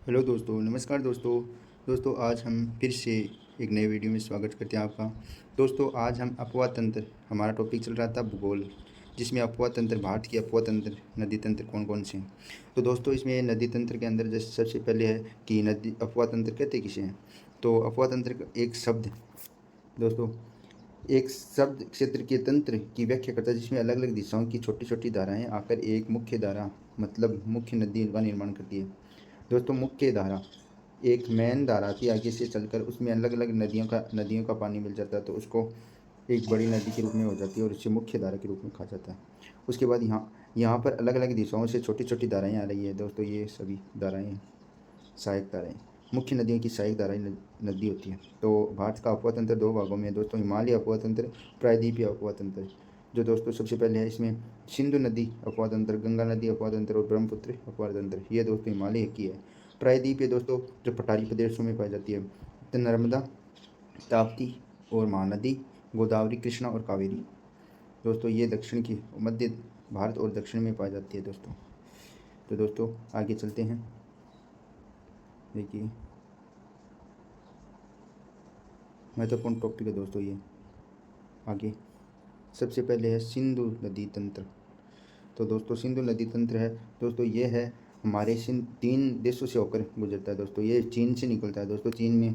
Hello दोस्तों, नमस्कार दोस्तों। दोस्तों आज हम फिर से एक नए वीडियो में स्वागत करते हैं आपका। दोस्तों आज हम अपवाह तंत्र, हमारा टॉपिक चल रहा था भूगोल, जिसमें अपवाह तंत्र, भारत की अपवाह तंत्र, नदी तंत्र कौन कौन से हैं। तो दोस्तों इसमें नदी तंत्र के अंदर जैसे सबसे पहले है कि नदी अपवाह तंत्र कहते किसे हैं। तो अपवाह तंत्र का एक शब्द दोस्तों, एक शब्द क्षेत्र के तंत्र की व्याख्या करता है, जिसमें अलग अलग दिशाओं की छोटी छोटी धाराएं आकर एक मुख्य धारा मतलब मुख्य नदी का निर्माण करती है। दोस्तों मुख्य धारा, एक मेन धारा की आगे से चलकर उसमें अलग अलग नदियों का पानी मिल जाता है, तो उसको एक बड़ी नदी के रूप में हो जाती है और इसे मुख्य धारा के रूप में कहा जाता है। उसके बाद यहाँ यहाँ पर अलग अलग दिशाओं से छोटी छोटी धाराएँ आ रही है दोस्तों, ये सभी धाराएँ सहायक धाराएँ, मुख्य नदियों की सहायक धाराएँ नदी होती है। तो भारत का अपवाह तंत्र दो भागों में है दोस्तों, हिमालय अपवाह तंत्र, प्रायद्वीपीय अपवाह तंत्र। जो दोस्तों सबसे पहले है इसमें सिंधु नदी अपवाह तंत्र, गंगा नदी अपवाह तंत्र और ब्रह्मपुत्र अपवाह तंत्र, ये दोस्तों हिमालय की है। प्रायद्वीपीय दोस्तों जो पठारी प्रदेशों में पाई जाती है, तो नर्मदा, ताप्ती और महानदी, गोदावरी, कृष्णा और कावेरी। दोस्तों ये दक्षिण की मध्य भारत और दक्षिण में पाई जाती है दोस्तों। तो दोस्तों आगे चलते हैं, देखिए महत्वपूर्ण टॉपिक है दोस्तों ये। आगे सबसे पहले है सिंधु नदी तंत्र। तो दोस्तों सिंधु नदी तंत्र है दोस्तों, ये है हमारे तीन देशों से होकर गुजरता है दोस्तों। ये चीन से निकलता है दोस्तों। चीन में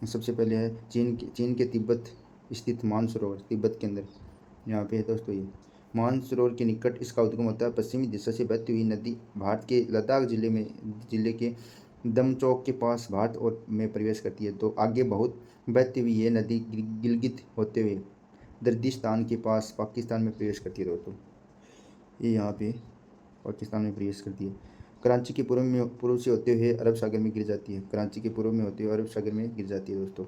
सबसे पहले है चीन के तिब्बत स्थित मानसरोवर, तिब्बत के अंदर यहाँ पे है दोस्तों। ये मानसरोवर के निकट इसका उद्गम होता है। पश्चिमी दिशा से बहती हुई नदी भारत के लद्दाख जिले के दमचौक के पास भारत और में प्रवेश करती है। तो आगे बहुत बहती हुई ये नदी गिलगित होते हुए दर्दिस्तान के पास पाकिस्तान में प्रवेश करती है दोस्तों। ये यहाँ पे पाकिस्तान में प्रवेश करती है। कराची के पूर्व से होते हुए अरब सागर में गिर जाती है। कराची के पूर्व में होते हुए अरब सागर में गिर जाती है दोस्तों।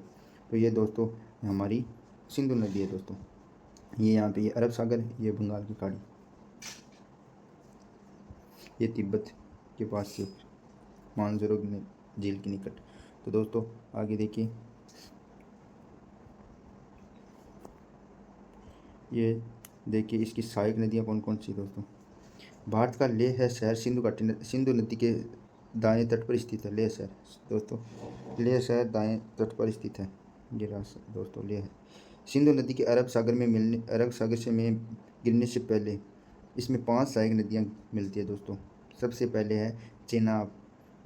तो ये दोस्तों हमारी सिंधु नदी है दोस्तों। ये यहाँ पे ये अरब सागर, ये बंगाल की खाड़ी, ये तिब्बत के पास से मानसरोवर झील के निकट। तो दोस्तों आगे देखिए, ये देखिए इसकी सहायक नदियाँ कौन कौन सी दोस्तों। भारत का लेह है शहर सिंधु नदी के दाएं तट पर स्थित है। लेह शहर दोस्तों, लेह शहर दाएं तट पर स्थित है। ये दोस्तों लेह है। सिंधु नदी के अरब सागर से में गिरने से पहले इसमें 5 सहायक नदियाँ मिलती है दोस्तों। सबसे पहले है चेनाब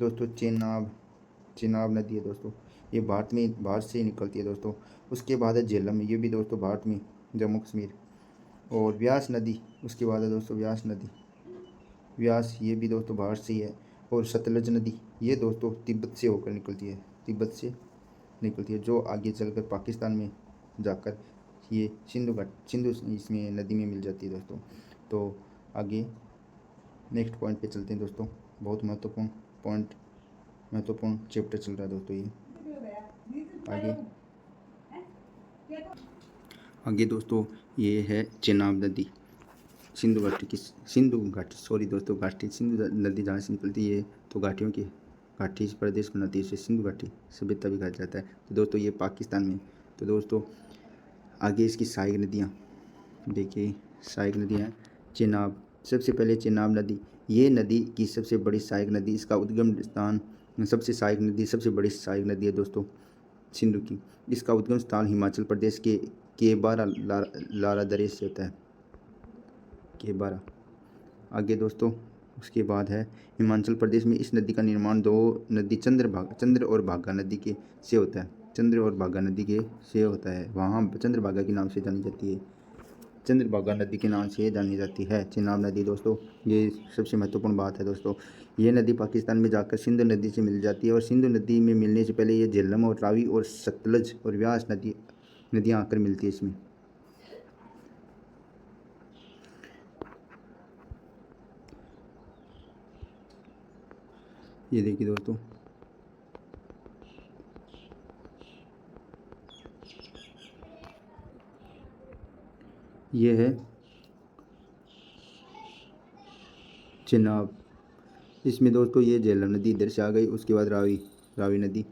दोस्तों, चेनाब नदी है दोस्तों, ये भारत से ही निकलती है दोस्तों। उसके बाद है झेलम, ये भी दोस्तों भारत में, जम्मू कश्मीर। और व्यास नदी उसके बाद है दोस्तों, व्यास नदी, व्यास ये भी दोस्तों भारत से ही है। और सतलज नदी, ये दोस्तों तिब्बत से होकर निकलती है, तिब्बत से निकलती है, जो आगे चलकर पाकिस्तान में जाकर ये सिंधु इसमें नदी में मिल जाती है दोस्तों। तो आगे नेक्स्ट पॉइंट पे चलते हैं दोस्तों। बहुत महत्वपूर्ण चैप्टर चल रहा है दोस्तों ये। आगे दोस्तों ये है चेनाब नदी, सिंधु नदी जहाँ से निकलती है, तो घाटी प्रदेश बनाती है, इसे सिंधु घाटी सभ्यता भी कहा जाता है। तो दोस्तों ये पाकिस्तान में। तो दोस्तों आगे इसकी सहायक नदियाँ देखिए, सहायक नदियाँ चेनाब, सबसे पहले चेनाब नदी, ये नदी की सबसे बड़ी सहायक नदी, इसका उद्गम स्थान सबसे बड़ी सहायक नदी है दोस्तों सिंधु की। इसका उद्गम स्थान हिमाचल प्रदेश के बारा लारा दरे से होता है, के बारा। आगे दोस्तों उसके बाद है हिमाचल प्रदेश में इस नदी का निर्माण दो नदी चंद्र और भागा नदी के से होता है। चंद्र और भागा नदी के से होता है, वहाँ चंद्रभागा के नाम से जानी जाती है, चंद्रभागा नदी के नाम से जानी जाती है चेनाब नदी दोस्तों। ये सबसे महत्वपूर्ण बात है दोस्तों। ये नदी पाकिस्तान में जाकर सिंधु नदी से मिल जाती है, और सिंधु नदी में मिलने से पहले ये झेलम और रावी और सतलज और व्यास नदियाँ आकर मिलती है इसमें। ये देखिए दोस्तों, ये है चेनाब। इसमें दोस्तों ये झेलम नदी इधर से आ गई, उसके बाद रावी नदी।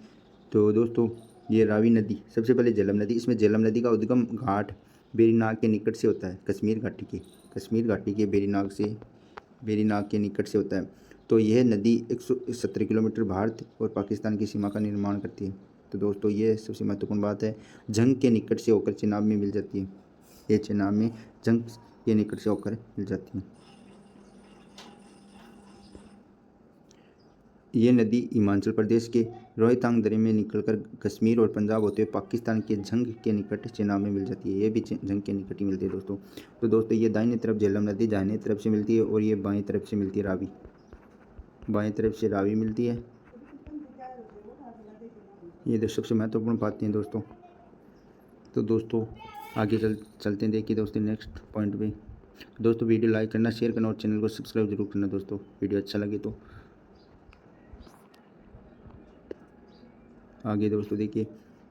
तो दोस्तों ये रावी नदी, सबसे पहले झेलम नदी, इसमें झेलम नदी का उद्गम घाट बेरीनाग के निकट से होता है, कश्मीर घाटी के बेरीनाग के निकट से होता है। तो यह नदी 170 किलोमीटर भारत और पाकिस्तान की सीमा का निर्माण करती है। तो दोस्तों ये सबसे महत्वपूर्ण बात है, जंग के निकट से होकर चेनाब में मिल जाती है। ये चेनाब में जंग के निकट से होकर मिल जाती है। ये नदी हिमाचल प्रदेश के रोहतांग दर्रे में निकलकर कश्मीर और पंजाब होते हुए पाकिस्तान के जंग के निकट चेनाब में मिल जाती है। ये भी जंग के निकट ही मिलती है दोस्तों। तो दोस्तों ये दाहिनी तरफ झेलम नदी दाहिनी तरफ से मिलती है और ये बाईं तरफ से मिलती है रावी। बाईं तरफ से रावी मिलती है। ये सबसे महत्वपूर्ण बातें हैं दोस्तों। तो दोस्तों आगे चलते हैं, देखिए दोस्तों नेक्स्ट पॉइंट पे। दोस्तों वीडियो लाइक करना, शेयर करना और चैनल को सब्सक्राइब जरूर करना दोस्तों, वीडियो अच्छा लगे तो। आगे दोस्तों देखिए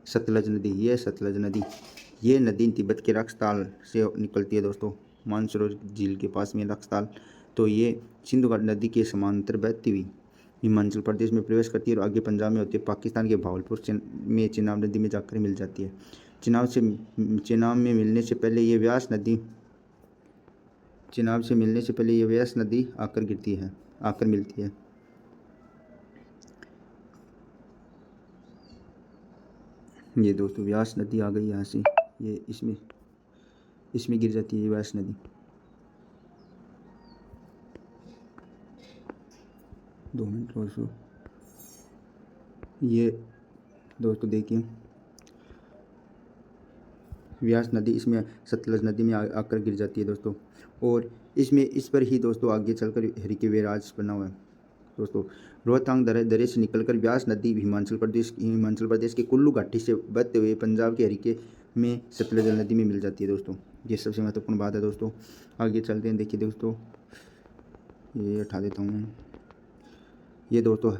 सतलज नदी। ये सतलज नदी, ये नदी तिब्बत के रक्सताल से निकलती है दोस्तों, मानसरोवर झील के पास में रक्सताल। तो ये सिंधु घाटी नदी के समांतर बहती हुई हिमाचल प्रदेश में प्रवेश करती है और आगे पंजाब में होती है, पाकिस्तान के भावलपुर में चेनाब नदी में जाकर मिल जाती है। चेनाब में मिलने से पहले ये व्यास नदी आकर मिलती है। ये दोस्तों व्यास नदी आ गई यहाँ से, ये इसमें गिर जाती है ये व्यास नदी। 2 मिनट दोस्तों। ये दोस्तों देखिए व्यास नदी इसमें सतलज नदी में आकर गिर जाती है दोस्तों। और इस पर ही दोस्तों आगे चलकर हरिके बैराज बना हुआ है दोस्तों। रोहतांग दर्रे से निकलकर व्यास नदी हिमाचल प्रदेश के कुल्लू घाटी से बहते हुए पंजाब के हरिके में सतलज नदी में मिल जाती है दोस्तों। ये सबसे महत्वपूर्ण बात है दोस्तों। आगे चलते हैं, देखिए दोस्तों ये हटा देता हूँ मैं। ये दोस्तों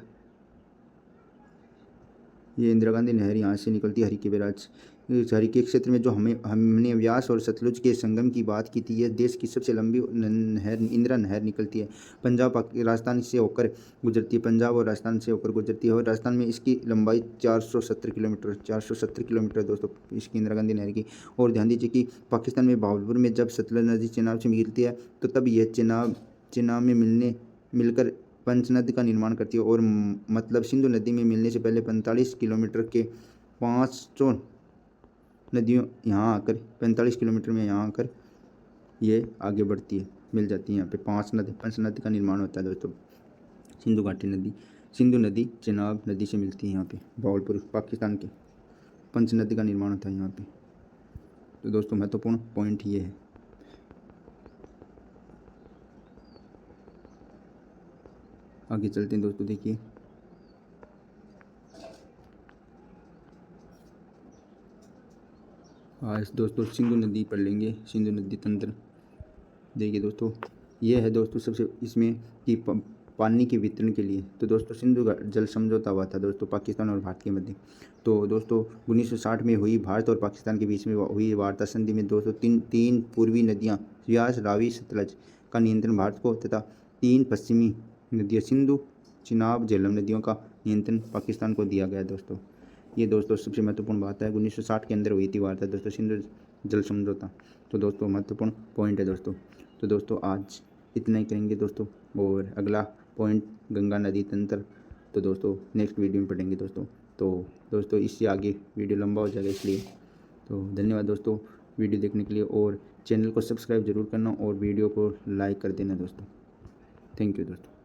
ये इंदिरा गांधी नहर यहाँ से निकलती है हरिके बैराज। इस हरिके क्षेत्र में जो हमने व्यास और सतलुज के संगम की बात की थी, यह देश की सबसे लंबी नहर इंदिरा नहर निकलती है। पंजाब राजस्थान से होकर गुजरती है, पंजाब और राजस्थान से होकर गुजरती है और राजस्थान में इसकी लंबाई 470 किलोमीटर दोस्तों इसकी इंदिरा गांधी नहर की। और ध्यान दीजिए कि पाकिस्तान में भावलपुर में जब सतलज नदी चेनाब से मिलती है तो तब यह चेनाब में मिलकर पंचनद का निर्माण करती है। और मतलब सिंधु नदी में मिलने से पहले 45 किलोमीटर के 5 नदियों यहाँ आकर 45 किलोमीटर में यहाँ आकर ये आगे बढ़ती है, मिल जाती है यहाँ पे पंचनद का निर्माण होता है दोस्तों। सिंधु नदी चेनाब नदी से मिलती है यहाँ पे, भावलपुर पाकिस्तान के पंचनद का निर्माण होता है यहाँ पे। तो दोस्तों महत्वपूर्ण पॉइंट ये है। आगे चलते हैं दोस्तों, देखिए आज दोस्तों सिंधु नदी पढ़ लेंगे, सिंधु नदी तंत्र। देखिए दोस्तों ये है दोस्तों सबसे इसमें कि पानी के वितरण के लिए तो दोस्तों सिंधु जल समझौता हुआ था दोस्तों पाकिस्तान और भारत के मध्य। तो दोस्तों 1960 में हुई भारत और पाकिस्तान के बीच में हुई वार्ता संधि में दोस्तों तीन पूर्वी नदियाँ व्यास रावी सतलज का नियंत्रण भारत को तथा 3 पश्चिमी नदियाँ सिंधु चेनाब झेलम नदियों का नियंत्रण पाकिस्तान को दिया गया दोस्तों। ये दोस्तों सबसे महत्वपूर्ण बात है, 1960 के अंदर हुई थी वार्ता दोस्तों सिंधु जल समझौता। तो दोस्तों महत्वपूर्ण पॉइंट है दोस्तों। तो दोस्तों आज इतना ही करेंगे दोस्तों, और अगला पॉइंट गंगा नदी तंत्र तो दोस्तों नेक्स्ट वीडियो में पढ़ेंगे दोस्तों। तो दोस्तों इससे आगे वीडियो लंबा हो जाएगा इसलिए। तो धन्यवाद दोस्तों वीडियो देखने के लिए, और चैनल को सब्सक्राइब जरूर करना और वीडियो को लाइक कर देना दोस्तों। थैंक यू दोस्तों।